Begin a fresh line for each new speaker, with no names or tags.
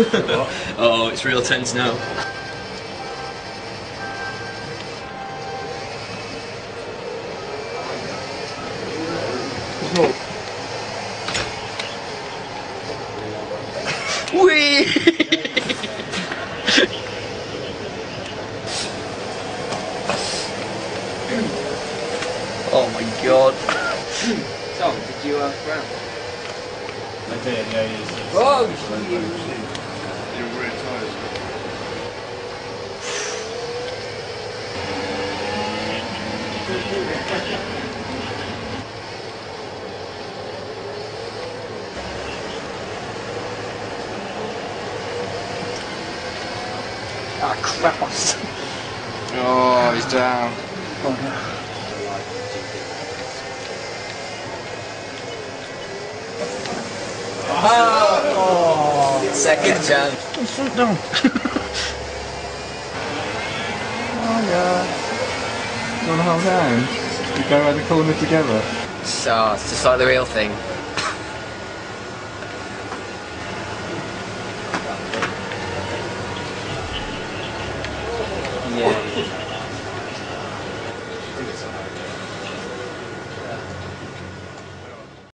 Oh, it's real tense now. Whee! Oh my god.
Tom, did you round?
I did, yeah, he is.
Oh,
You're really tired.
Ah, crap.
Oh, he's down.
Oh no. Oh, second chance.
Sit down. Oh yeah. Do you want to hold hands? We go around the corner together.
So, it's just like the real thing.